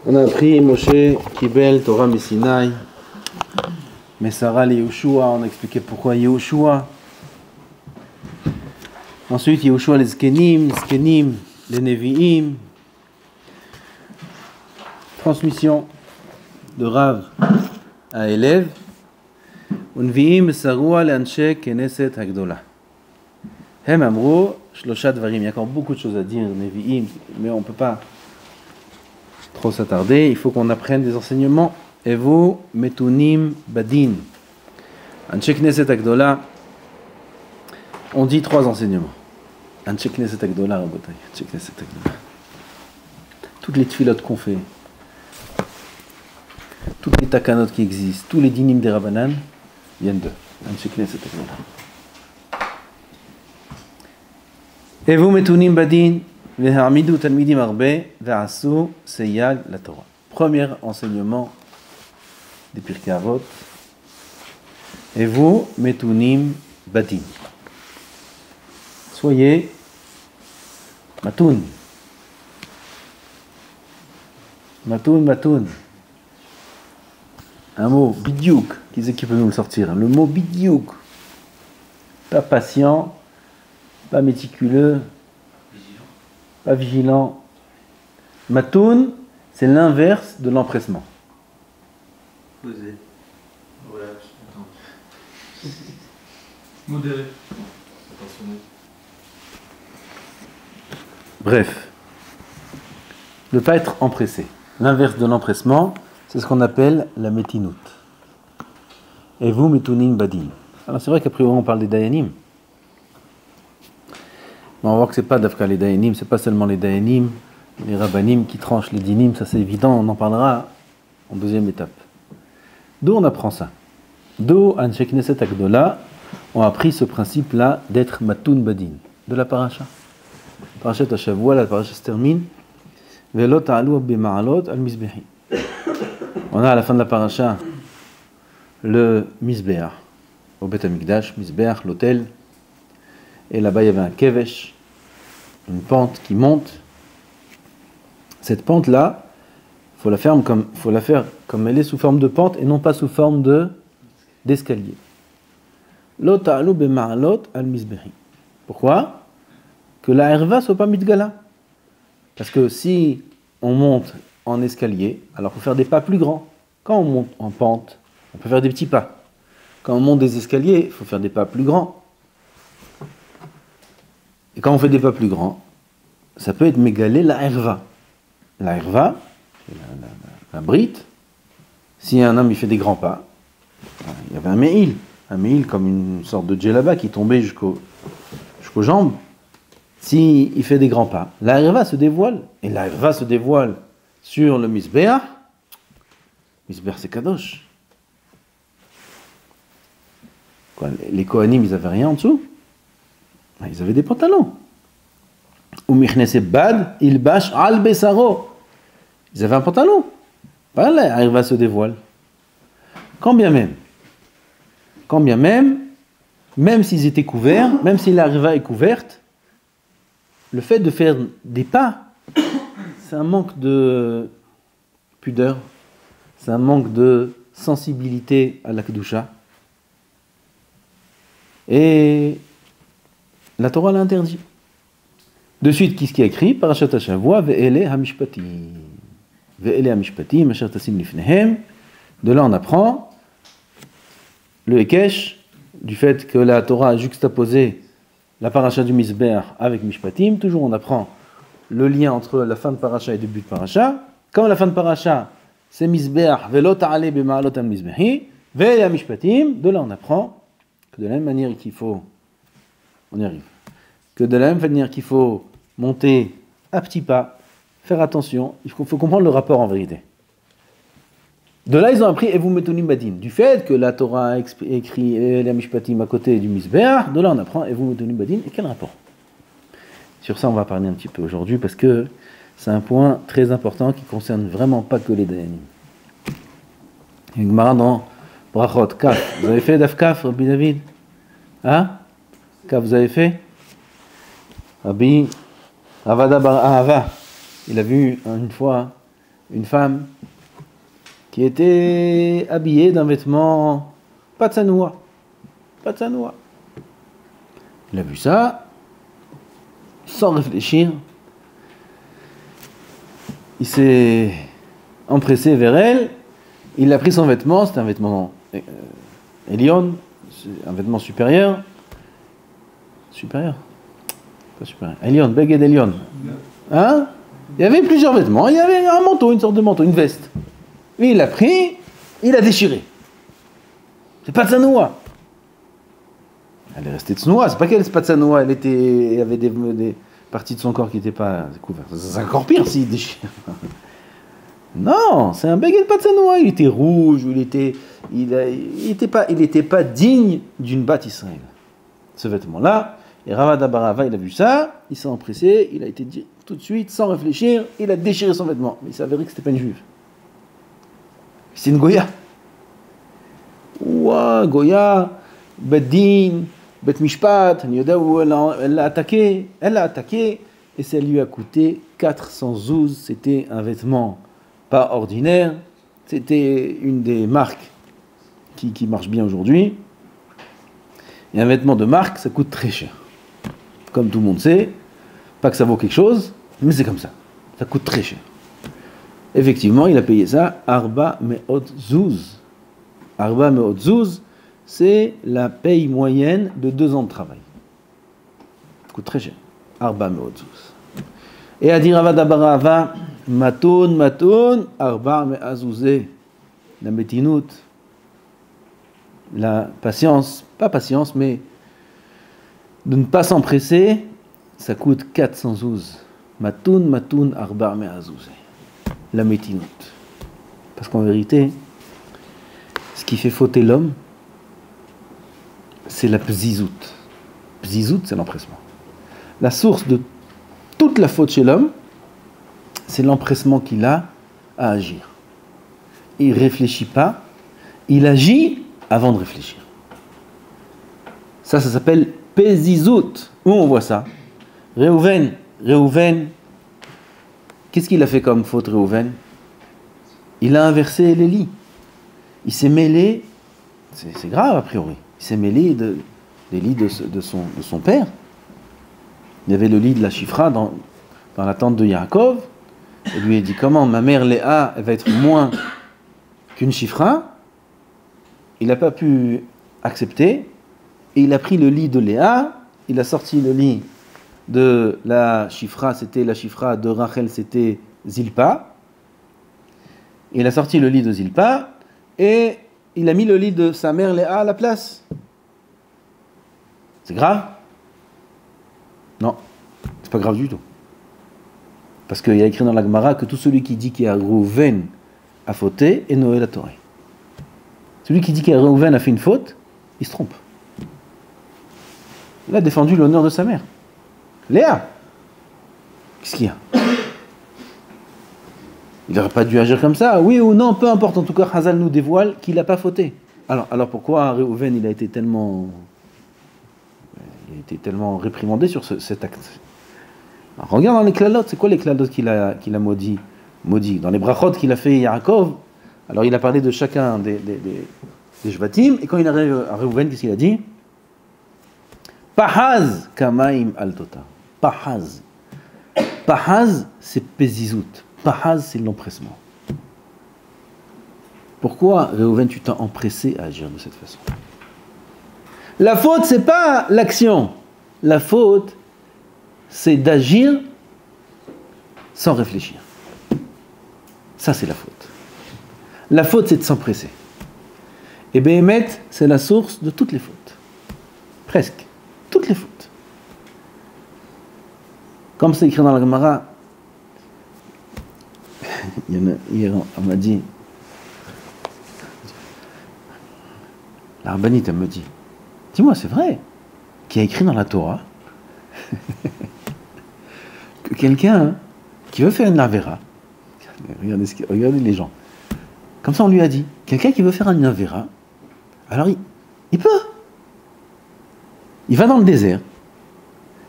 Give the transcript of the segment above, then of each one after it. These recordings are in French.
On a appris Moshe Kibel Torah Messinai, Messara le Yehoshua, on a expliqué pourquoi Yehoshua. Ensuite Yehoshua les Zkenim les Nevi'im. Transmission de Rav à élève. Unvi'im Sarua le'anshe Knesset Hagdola. Hem amro shlosha dvarim. Il y a encore beaucoup de choses à dire, Nevi'im, mais on ne peut pas trop s'attarder. Il faut qu'on apprenne des enseignements. Evo metunim badin. Anshe Knesset Hagdola. On dit 3 enseignements. Anshe Knesset Hagdola, Rabotai. Anshe Knesset Hagdola. Toutes les tfilotes qu'on fait, toutes les takanot qui existent, tous les dinim des Rabbanan viennent d'eux. Anshe Knesset Hagdola. Evo metunim badin. Ve'ha'amidu talmidim arbe ve'asu seyag la Torah. Premier enseignement des Pirkei Avot. Evo metunim badin. Soyez matoun. Matoun. Un mot bidiouk, qui peut nous le sortir. Le mot bidiouk. Pas patient, pas méticuleux, pas vigilant. Matoun, c'est l'inverse de l'empressement. Posé. Relax. Attends. Modéré. Attentionné. Bref. Ne pas être empressé. L'inverse de l'empressement, c'est ce qu'on appelle la métinout. Et vous, metunim badin. Alors c'est vrai qu'après on parle des dayanim. Mais on va voir que c'est pas d'Afka les dayanim, c'est pas seulement les dayanim, les rabbanim qui tranchent les dinim, ça c'est évident, on en parlera en deuxième étape. D'où on apprend ça? D'où Anshe Knesset Hagdola ont appris ce principe-là d'être matoun badin, de la paracha. Parashat Hashavua, la paracha se termine. Velo ta'alu b'ma'alot al mizbehi. On a à la fin de la paracha le mizbeach au Beth Amikdash, mizbeach, l'autel. Et là-bas, il y avait un kevesh, une pente qui monte. Cette pente-là, il faut la faire comme elle est sous forme de pente et non pas sous forme d'escalier. Lo ta'alu b'ma'alot al mizbehi. Pourquoi? Que la herva soit pas mitgala. Parce que si on monte en escalier, alors il faut faire des pas plus grands. Quand on monte en pente, on peut faire des petits pas. Quand on monte des escaliers, il faut faire des pas plus grands. Et quand on fait des pas plus grands, ça peut être mégalé la herva. La herva, c'est la brite. Si un homme il fait des grands pas, il y avait un me'il comme une sorte de djellaba qui tombait jusqu'aux jambes. Si il fait des grands pas, la herva se dévoile. Et la herva se dévoile sur le misbeach. Misbeach c'est kadosh. Quoi, les kohanim ils avaient rien en dessous. Ils avaient des pantalons. Ou michnese bad, il bash al besaro. Ils avaient un pantalon. Voilà, la herva se dévoile. Quand bien même s'ils étaient couverts, même si la herva est couverte, le fait de faire des pas, c'est un manque de pudeur, c'est un manque de sensibilité à la kedusha. Et la Torah l'a interdit. De suite, qu'est-ce qui est écrit? Parashat Hashavua, ve'ele hamishpatim. Ve'ele hamishpatim, asher tasim lifnehem. De là, on apprend le Hekesh, du fait que la Torah a juxtaposé la paracha du Misbeach avec Mishpatim. Toujours, on apprend le lien entre la fin de paracha et le début de paracha. Quand la fin de paracha, c'est Misbeach, ve'lo ta'ale b'ma'alot al-Mizbehi, ve'ele Mishpatim. De là, on apprend que de la même manière qu'il faut... On y arrive. Que de la même manière qu'il faut monter à petits pas, faire attention, il faut comprendre le rapport en vérité. De là, ils ont appris Evu metunim badin. Du fait que la Torah a écrit la Mishpatim à côté du Misbeach, de là, on apprend Evu metunim badin. Et quel rapport? Sur ça, on va parler un petit peu aujourd'hui parce que c'est un point très important qui concerne vraiment pas que les dayanim. Il y a une Gemara dans Brachot, Kaf. Vous avez fait Daf Kaf, Rabbi David? Hein? Kaf, vous avez fait? Rabbi Avada Bar Ahava, il a vu une fois une femme qui était habillée d'un vêtement pas de tsanoua. Pas de tsanoua. Il a vu ça, sans réfléchir. Il s'est empressé vers elle, il a pris son vêtement, c'était un vêtement Elion, un vêtement supérieur. Supérieur? Pas supérieur. Elion, Beged Elion. Hein? Il y avait plusieurs vêtements, il y avait un manteau, une sorte de manteau, une veste. Lui, il l'a pris, il l'a déchiré. C'est pas de tsanoua. Elle est restée tsanoua, c'est pas qu'elle, c'est pas de tsanoua, il y avait des parties de son corps qui n'étaient pas couvertes. C'est encore pire s'il déchire. Non, c'est un beged pas de tsanoua, il était rouge, il était pas digne d'une bat Israël. Ce vêtement-là, et Ravad Abarava, il a vu ça, il s'est empressé, il a été dit tout de suite, sans réfléchir, il a déchiré son vêtement. Mais il s'est avéré que c'était pas une juive. C'est une Goya. Ouah, Goya, Beddin, Bet Mishpat, elle l'a attaqué, et ça lui a coûté 400 zouz. C'était un vêtement pas ordinaire, c'était une des marques qui marche bien aujourd'hui. Et un vêtement de marque, ça coûte très cher. Comme tout le monde sait, pas que ça vaut quelque chose, mais c'est comme ça. Ça coûte très cher. Effectivement, il a payé ça, Arba Me'ot Zouz. Arba Me'ot Zouz, c'est la paye moyenne de 2 ans de travail. Ça coûte très cher. Arba Me'ot Zouz. Et à dire Avad Abarava, Matoun, Arba Me'azouzé. La métinout, la patience, pas patience, mais de ne pas s'empresser, ça coûte 400 zouz. Matoun, Arba Me'azouzé. La métinout. Parce qu'en vérité, ce qui fait fauter l'homme, c'est la pzizout. Pzizout, c'est l'empressement. La source de toute la faute chez l'homme, c'est l'empressement qu'il a à agir. Il ne réfléchit pas, il agit avant de réfléchir. Ça s'appelle pézizout. Où on voit ça? Réhouven, qu'est-ce qu'il a fait comme faute, Réhouven? Il a inversé les lits. Il s'est mêlé, c'est grave a priori, il s'est mêlé des lits de son père. Il y avait le lit de la Shifra dans la tente de Yaakov. Et lui a dit, comment ma mère Léa, elle va être moins qu'une Shifra? Il n'a pas pu accepter. Et il a pris le lit de Léa, il a sorti le lit de la Shifra, c'était la Shifra de Rachel, c'était Zilpa. Il a sorti le lit de Zilpa et il a mis le lit de sa mère Léa à la place. C'est grave? Non, c'est pas grave du tout. Parce qu'il y a écrit dans la Gemara que tout celui qui dit qu'il y a Réhouven a fauté est Noé la Torah. Celui qui dit qu'il y a Réhouven a fait une faute, il se trompe. Il a défendu l'honneur de sa mère. Léa, qu'est-ce qu'il y a? Il n'aurait pas dû agir comme ça, oui ou non, peu importe. En tout cas, Hazal nous dévoile qu'il n'a pas fauté. Alors pourquoi Réhouven il a été tellement réprimandé sur cet acte? Alors, regarde dans les klalotes, c'est quoi les klalotes qu'il a maudit? Dans les brachot qu'il a fait Yaakov, alors il a parlé de chacun des Shvatim, et quand il arrive à Réhouven, qu'est-ce qu'il a dit? Pahaz kamaim altota. Pahaz. Pahaz, c'est pézizout. Pahaz, c'est l'empressement. Pourquoi, Réhouven, tu t'es empressé à agir de cette façon? La faute, c'est pas l'action. La faute, c'est d'agir sans réfléchir. Ça, c'est la faute. La faute, c'est de s'empresser. Et Béhémet, c'est la source de toutes les fautes. Presque. Toutes les fautes. Comme c'est écrit dans la Gemara, hier, on m'a dit, la rabbinite, elle me dit, dis-moi, c'est vrai qu'il y a écrit dans la Torah que quelqu'un qui veut faire une avera, regardez les gens, comme ça on lui a dit, quelqu'un qui veut faire une avera, alors il peut. Il va dans le désert,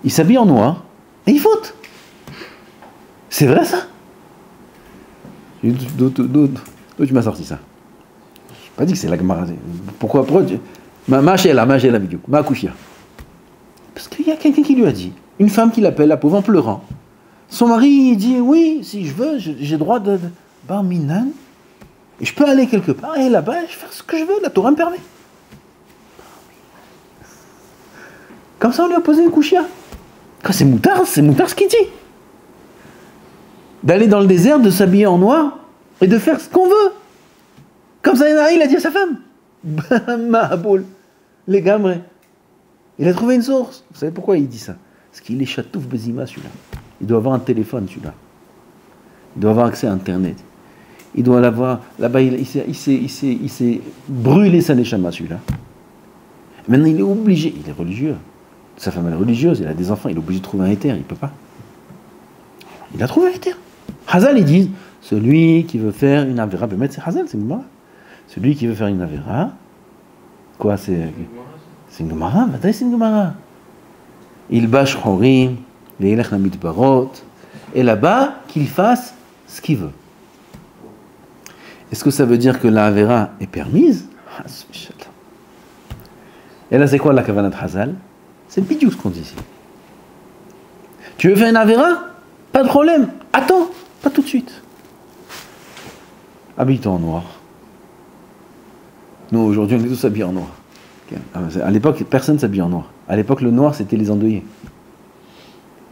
il s'habille en noir, et il faute. C'est vrai ça? D'où tu m'as sorti ça? Je n'ai pas dit que c'est la Gemara. Pourquoi ma chéla, ma couchia. Parce qu'il y a quelqu'un qui lui a dit, une femme qui l'appelle, la pauvre, en pleurant. Son mari il dit, oui, si je veux, j'ai droit de bar minan, et je peux aller quelque part, et là-bas, je vais faire ce que je veux, la Torah me permet. Comme ça, on lui a posé une couchia. C'est moutard ce qu'il dit. D'aller dans le désert, de s'habiller en noir, et de faire ce qu'on veut. Comme ça, il a dit à sa femme. Mahaboul, les gamres. Il a trouvé une source. Vous savez pourquoi il dit ça? Parce qu'il est chatouf bezima, celui-là. Il doit avoir un téléphone, celui-là. Il doit avoir accès à Internet. Il doit l'avoir. Là-bas, il s'est brûlé sa neshama, celui-là. Maintenant, il est obligé. Il est religieux. Sa femme, elle est religieuse. Il a des enfants. Il est obligé de trouver un éther. Il ne peut pas. Il a trouvé un éther. Hazal, ils disent celui qui veut faire une avéra, c'est Hazal, c'est une Gemara. Celui qui veut faire une avéra, quoi, c'est une Gemara. C'est une Gemara. Il bâche chorim. Et là-bas, qu'il fasse ce qu'il veut. Est-ce que ça veut dire que la Avera est permise? Et là, c'est quoi la Kavanat Hazal? C'est bidou ce qu'on dit ici. Tu veux faire une Avera? Pas de problème. Attends, pas tout de suite. Habille-toi en noir. Nous, aujourd'hui, on est tous habillés en noir. À l'époque, personne ne s'habille en noir. À l'époque, le noir, c'était les endeuillés.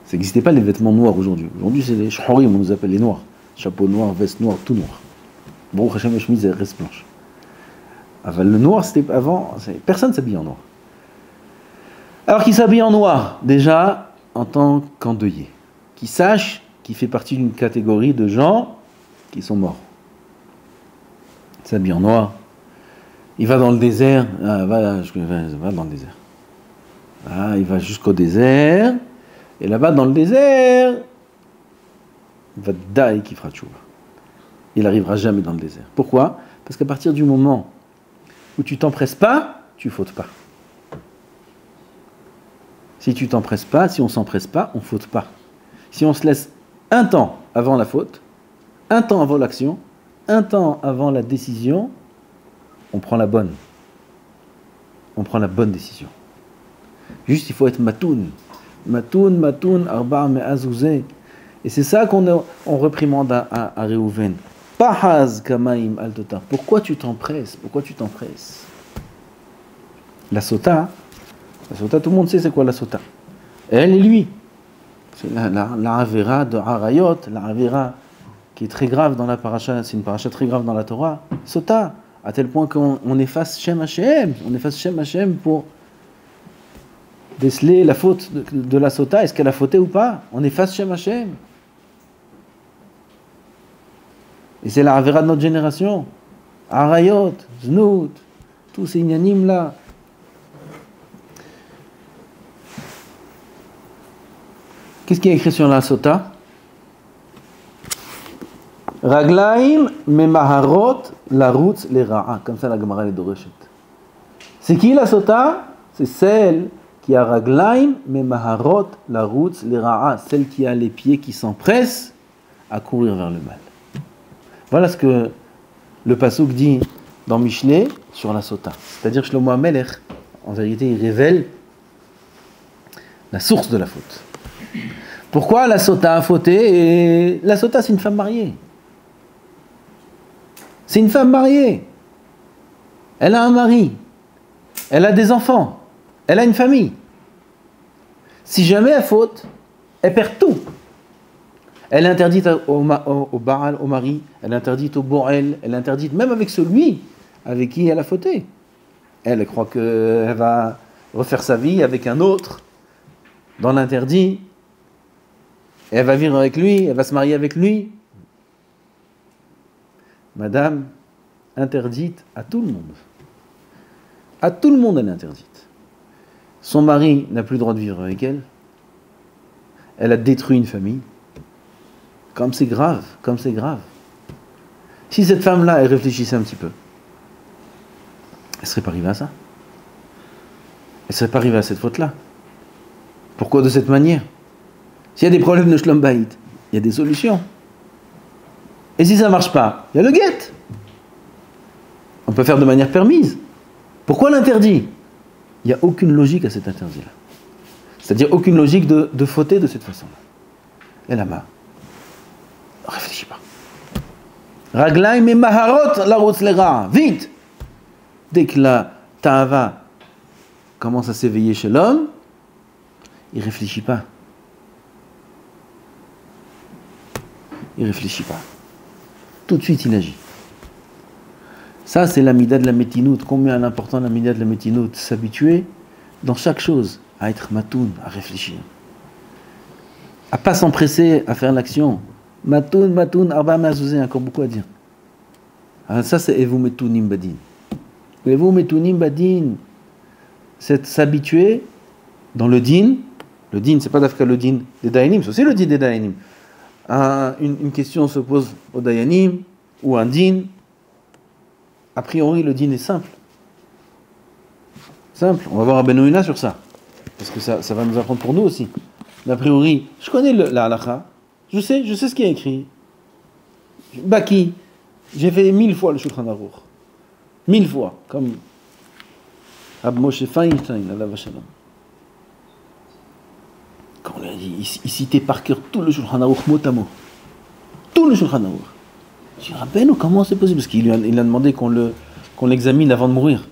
Ça n'existait pas les vêtements noirs aujourd'hui. Aujourd'hui, c'est les shhorim, on nous appelle les noirs. Chapeau noir, veste noire, tout noir. Bon, Hachem, la chemise, elle reste blanche. Enfin, le noir, c'était avant, personne ne s'habille en noir. Alors qu'il s'habille en noir, déjà, en tant qu'endeuillé. Qu'il sache qu'il fait partie d'une catégorie de gens qui sont morts. Il s'habille en noir. Il va dans le désert. Va dans le désert. Il va jusqu'au désert. Et là-bas, dans le désert, il va daï qui fera tchouva. Il n'arrivera jamais dans le désert. Pourquoi? Parce qu'à partir du moment où tu t'empresses pas, tu fautes pas. Si tu t'empresses pas, si on s'empresse pas, on faute pas. Si on se laisse un temps avant la faute, un temps avant l'action, un temps avant la décision, on prend la bonne. On prend la bonne décision. Juste, il faut être matoun. Matoun, arba me'azouzé. Et c'est ça qu'on reprimande à Réhouven. Pahaz kamaim altota. Pourquoi tu t'empresses? La sota, tout le monde sait c'est quoi la sota. Elle et lui. C'est la avera de Harayot, la avera qui est très grave dans la paracha, c'est une paracha très grave dans la Torah. Sota, à tel point qu'on efface Shem Hashem. On efface Shem Hashem pour déceler la faute de la sota, est-ce qu'elle a fauté ou pas? On efface Shem Hashem. Et c'est la Avera de notre génération. Arayot, Znout, tous ces inyanim là. Qu'est-ce qui est écrit sur la sota? Raglaim memaharot larutz les ra'a. Comme ça la Gemara les doreshet. C'est qui la sota? C'est celle qui a raglaim, mais maharot, la route, les ra'a, celle qui a les pieds qui s'empressent à courir vers le mal. Voilà ce que le pasuk dit dans Mishlei sur la sota. C'est-à-dire que Shlomo HaMelech, en vérité, il révèle la source de la faute. Pourquoi la sota a fauté? Et la sota, c'est une femme mariée. C'est une femme mariée. Elle a un mari. Elle a des enfants. Elle a une famille. Si jamais elle faute, elle perd tout. Elle est interdite au Baal, au mari, elle est interdite au Borel, elle est interdite même avec celui avec qui elle a fauté. Elle croit qu'elle va refaire sa vie avec un autre dans l'interdit. Et elle va vivre avec lui, elle va se marier avec lui. Madame, interdite à tout le monde. À tout le monde, elle est interdite. Son mari n'a plus le droit de vivre avec elle. Elle a détruit une famille. Comme c'est grave. Si cette femme-là, elle réfléchissait un petit peu, elle ne serait pas arrivée à ça. Elle ne serait pas arrivée à cette faute-là. Pourquoi de cette manière? S'il y a des problèmes de Shlom Bayit, il y a des solutions. Et si ça ne marche pas, il y a le guet. On peut faire de manière permise. Pourquoi l'interdit? Il n'y a aucune logique à cet interdit-là. C'est-à-dire aucune logique de fauter de cette façon-là. Et là-bas, ne réfléchis pas. Raglaim et maharot la route l'era. Vite! Dès que la ta'ava commence à s'éveiller chez l'homme, il ne réfléchit pas. Il ne réfléchit pas. Tout de suite, il agit. Ça, c'est l'amida de la métinoute. Combien est important l'amida de la métinoute? S'habituer dans chaque chose à être matoun, à réfléchir. À ne pas s'empresser à faire l'action. Matoun, arba mazouzé, encore beaucoup à dire. Alors ça, c'est evu metounim badin. Evu metounim badin, c'est s'habituer dans le din. Le din, c'est pas d'afka le din des dayanim, c'est aussi le din des dayanim. Une question se pose au dayanim, ou un din. A priori, le din est simple. Simple. On va voir Rabbeinu Yonah sur ça. Parce que ça va nous apprendre pour nous aussi. Mais a priori, je connais la halakha. Je sais ce qui est écrit. Baki. J'ai fait 1000 fois le Shulchan Aruch. 1000 fois. Comme Rab Moshe Feinstein, Allah Vashalom. Quand on lui a dit, il citait par cœur tout le Shulchan Aruch mot à mot. Tout le Shulchan Aruch. Je dis, Rabbeinu, comment c'est possible? Parce qu'il a demandé qu'on l'examine avant de mourir.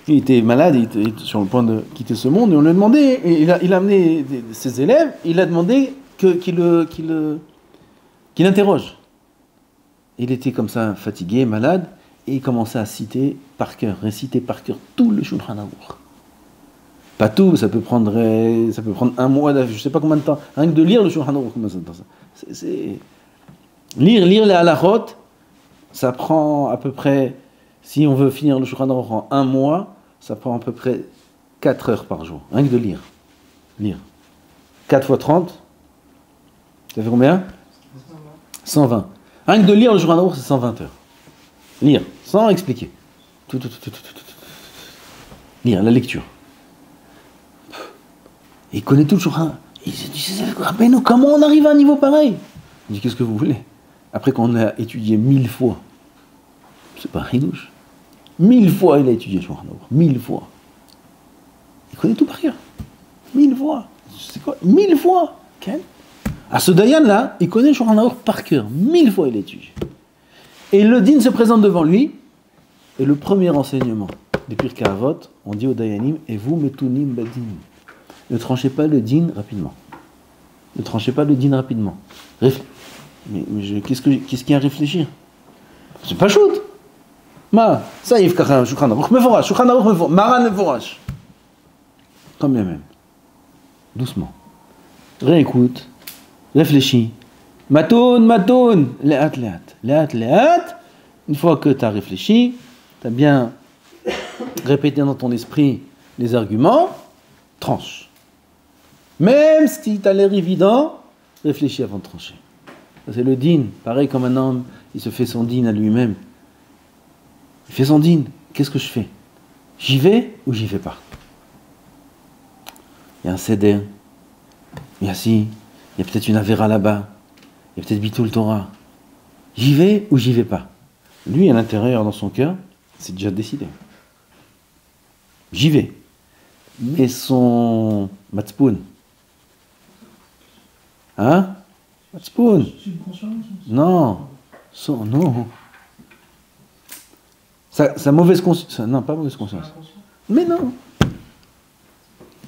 Il était malade, il était sur le point de quitter ce monde, et on lui a demandé, et il a amené ses élèves, il a demandé qu'il interroge. Il était comme ça, fatigué, malade, et il commençait à citer par cœur, réciter par cœur tout le Shulchan Aruch. Pas tout, ça peut prendre un mois, je ne sais pas combien de temps, rien que de lire le Shulchan Aruch, combien de temps ça. Lire les halachot, ça prend à peu près, si on veut finir le Shulchan Aruch en un mois, ça prend à peu près 4 heures par jour. Rien que de lire. Lire. 4 fois 30, ça fait combien? 120. Rien que de lire le Shulchan Aruch, c'est 120 heures. Lire, sans expliquer. Tout. Lire, la lecture. Il connaît tout le Shulchan. Il se dit, Rabbeinu, comment on arrive à un niveau pareil? Il dit, qu'est-ce que vous voulez? Après qu'on a étudié 1000 fois, c'est pas ridouche. 1000 fois il a étudié Shulchan Aruch. 1000 fois. Il connaît tout par cœur. 1000 fois. C'est quoi? 1000 fois. Okay. À ce Dayan là, il connaît Shulchan Aruch par cœur. 1000 fois il a étudié. Et le din se présente devant lui. Et le premier enseignement des Pirkei Avot, on dit au Dayanim, et vous metunim badin. Ne tranchez pas le din rapidement. Ne tranchez pas le din rapidement. Qu'est-ce qu'il y a à réfléchir? C'est pas shoot. Ma, ça y est, Shulchan Aruch meforash, Shulchan Aruch meforash, Maran meforash. Comme bien même. Doucement. Réécoute. Réfléchis. Matoun, léat. Une fois que tu as réfléchi, tu as bien répété dans ton esprit les arguments, tranche. Même si tu as l'air évident, réfléchis avant de trancher. C'est le din. Pareil comme un homme, il se fait son din à lui-même. Il fait son din. Qu'est-ce que je fais? J'y vais ou j'y vais pas? Il y a un seder. Il y a peut-être une avéra là-bas. Il y a peut-être Bitul Torah. J'y vais ou j'y vais pas? Lui, à l'intérieur, dans son cœur, c'est déjà décidé. J'y vais. Mais son matzpoun. Hein? Matzpoun. Non. Non. Sa mauvaise conscience. Non, pas mauvaise conscience. Mais non.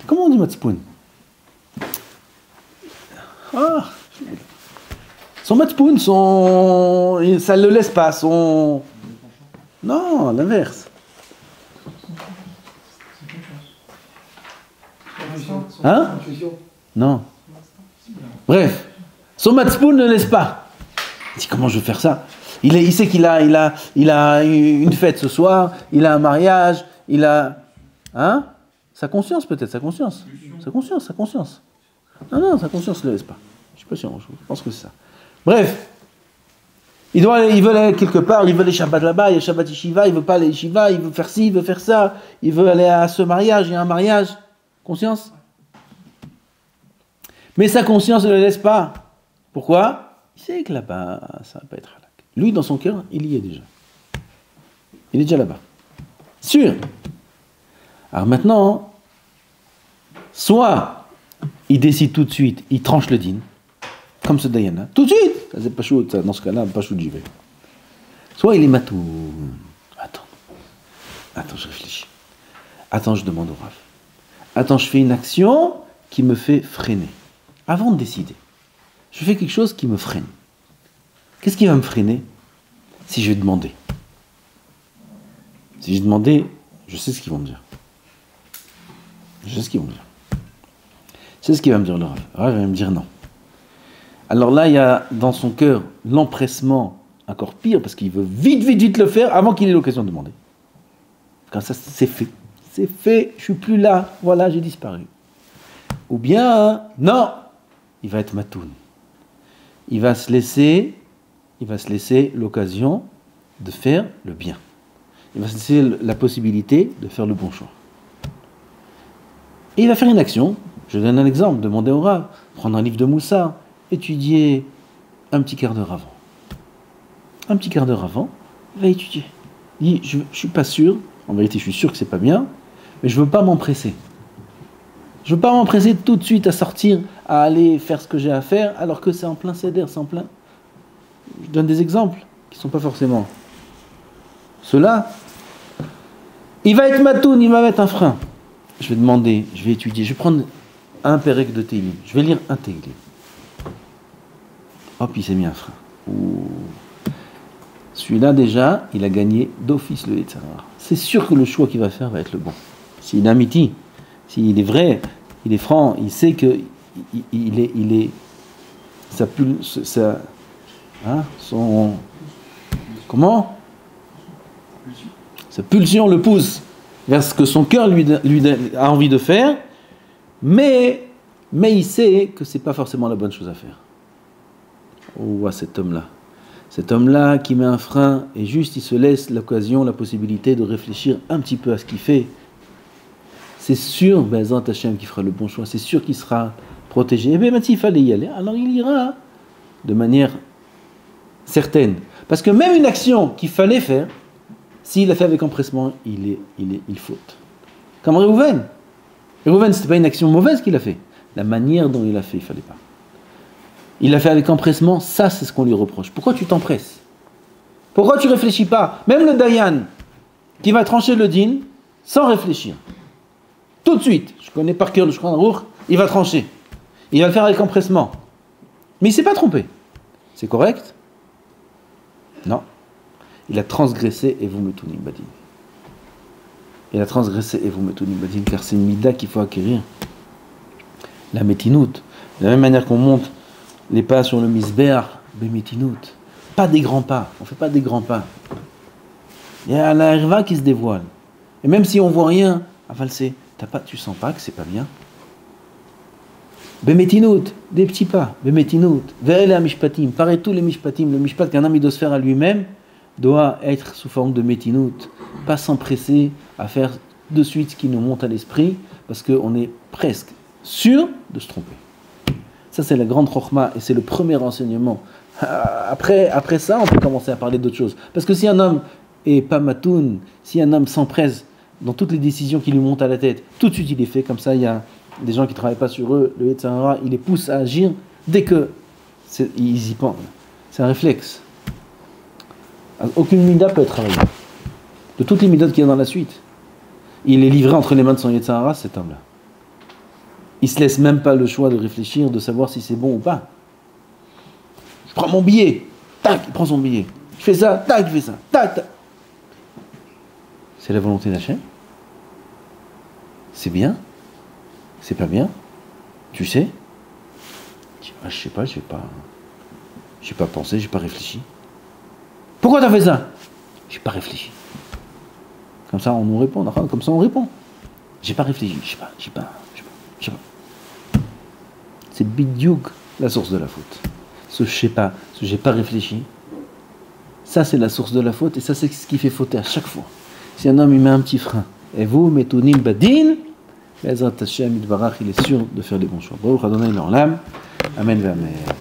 Comment on dit matzpoun? Son matzpoun, ça ne le laisse pas, Non, l'inverse. Hein? Non. Bref, son matzpoun ne laisse pas. Il dit, comment je vais faire ça? Il sait qu'il a une fête ce soir, il a un mariage, il a... Hein? Sa conscience peut-être, sa conscience. Non, sa conscience ne le laisse pas. Je suis pas sûr, je pense que c'est ça. Bref, il veut aller quelque part, il veut aller Shabbat là-bas, il y a Shabbat Yeshiva, il veut pas aller Yeshiva, il veut faire ci, il veut faire ça, il veut aller à ce mariage, il y a un mariage. Conscience? Mais sa conscience ne le laisse pas. Pourquoi? Il sait que là-bas, ça va pas être halak. Lui, dans son cœur, il y est déjà. Il est déjà là-bas. Sûr. Alors maintenant, soit il décide tout de suite, il tranche le din, comme ce Dayan-là, tout de suite. Ça, c'est pas chaud, ça, dans ce cas-là, pas chaud, j'y vais. Soit il est matou. Attends, je réfléchis. Attends, je demande au Rav. Attends, je fais une action qui me fait freiner. Avant de décider, je fais quelque chose qui me freine. Qu'est-ce qui va me freiner si je vais demander? Si je demandais, je sais ce qu'ils vont me dire. Je sais ce qu'ils vont me dire. Je sais ce qu'il va me dire le Rav. Le Rav va me dire non. Alors là, il y a dans son cœur l'empressement encore pire, parce qu'il veut vite le faire avant qu'il ait l'occasion de demander. Quand ça, c'est fait. C'est fait, je suis plus là, voilà, j'ai disparu. Ou bien, non, il va être matoun. Il va se laisser l'occasion de faire le bien. Il va se laisser la possibilité de faire le bon choix. Et il va faire une action. Je donne un exemple, demander au Rav, prendre un livre de Moussa, étudier un petit quart d'heure avant. Un petit quart d'heure avant, il va étudier. Il dit, je ne suis pas sûr, en vérité je suis sûr que c'est pas bien, mais je ne veux pas m'empresser. Je ne veux pas m'empresser tout de suite à sortir, à aller faire ce que j'ai à faire, alors que c'est en plein céder, c'est en plein... Je donne des exemples qui ne sont pas forcément ceux-là. Il va être matoun, il va mettre un frein. Je vais demander, je vais étudier, je vais prendre un pérec de Télim, je vais lire un Télim. Hop, il s'est mis un frein. Ouh. Celui-là déjà, il a gagné d'office le Yetzer Hara. C'est sûr que le choix qu'il va faire va être le bon. S'il est amiti, s'il est vrai, il est franc, il sait que il est comment sa pulsion le pousse vers ce que son cœur lui a envie de faire, mais il sait que c'est pas forcément la bonne chose à faire. Oh, cet homme-là qui met un frein et juste il se laisse l'occasion, la possibilité de réfléchir un petit peu à ce qu'il fait. C'est sûr, Be'ezrat Hashem, qu'il fera le bon choix, c'est sûr qu'il sera protégé. Et bien maintenant il fallait y aller, alors il ira de manière certaine. Parce que même une action qu'il fallait faire, s'il l'a fait avec empressement, il faute. Comme Réhouven. Réhouven, ce n'était pas une action mauvaise qu'il a fait. La manière dont il l'a fait, il ne fallait pas. Il l'a fait avec empressement, ça c'est ce qu'on lui reproche. Pourquoi tu t'empresses? Pourquoi tu ne réfléchis pas? Même le Dayan, qui va trancher le din, sans réfléchir. Tout de suite, je connais par cœur le Shulchan Aruch, il va trancher. Il va le faire avec empressement. Mais il ne s'est pas trompé. C'est correct? Non. Il a transgressé et vous me tunim badin. Il a transgressé et vous me tunim badin, car c'est une mida qu'il faut acquérir. La métinout. De la même manière qu'on monte les pas sur le misbeach, bémétinout. Pas des grands pas. On ne fait pas des grands pas. Il y a la herva qui se dévoile. Et même si on ne voit rien, avalser, tu sens pas que c'est pas bien. Bémétinout, des petits pas. Bémétinout. Ve'ele ha-mishpatim. Pareil tous les mishpatim. Le mishpat qu'un homme doit se faire à lui-même doit être sous forme de métinout. Pas s'empresser à faire de suite ce qui nous monte à l'esprit, parce qu'on est presque sûr de se tromper. Ça, c'est la grande chokhma et c'est le premier enseignement. Après ça, on peut commencer à parler d'autres choses. Parce que si un homme est pas matoun, si un homme s'empresse dans toutes les décisions qui lui montent à la tête, tout de suite il est fait. Comme ça, il y a des gens qui ne travaillent pas sur eux, le Yetzer Hara, il les pousse à agir dès que ils y pensent. C'est un réflexe. Aucune mida peut être travaillée. De toutes les midotes qu'il y a dans la suite, il est livré entre les mains de son Yetzer Hara, cet homme-là. Il ne se laisse même pas le choix de réfléchir, de savoir si c'est bon ou pas. Je prends mon billet, tac, il prend son billet. Je fais ça, tac, il fait ça, tac, tac. C'est la volonté d'Hachem. C'est bien. C'est pas bien. Tu sais. Je sais pas, j'ai pas pensé, j'ai pas réfléchi. Pourquoi t'as fait ça? J'ai pas réfléchi. Comme ça on nous répond, comme ça on répond. J'ai pas réfléchi, j'ai pas. C'est bidiouk la source de la faute. Ce j'ai pas réfléchi, ça c'est la source de la faute et ça c'est ce qui fait fauter à chaque fois. Si un homme il met un petit frein, et vous, metunim badin, Be'ezrat Hashem, il est sûr de faire les bons choix. Baruch Adonai l'olam. Amen ve amen.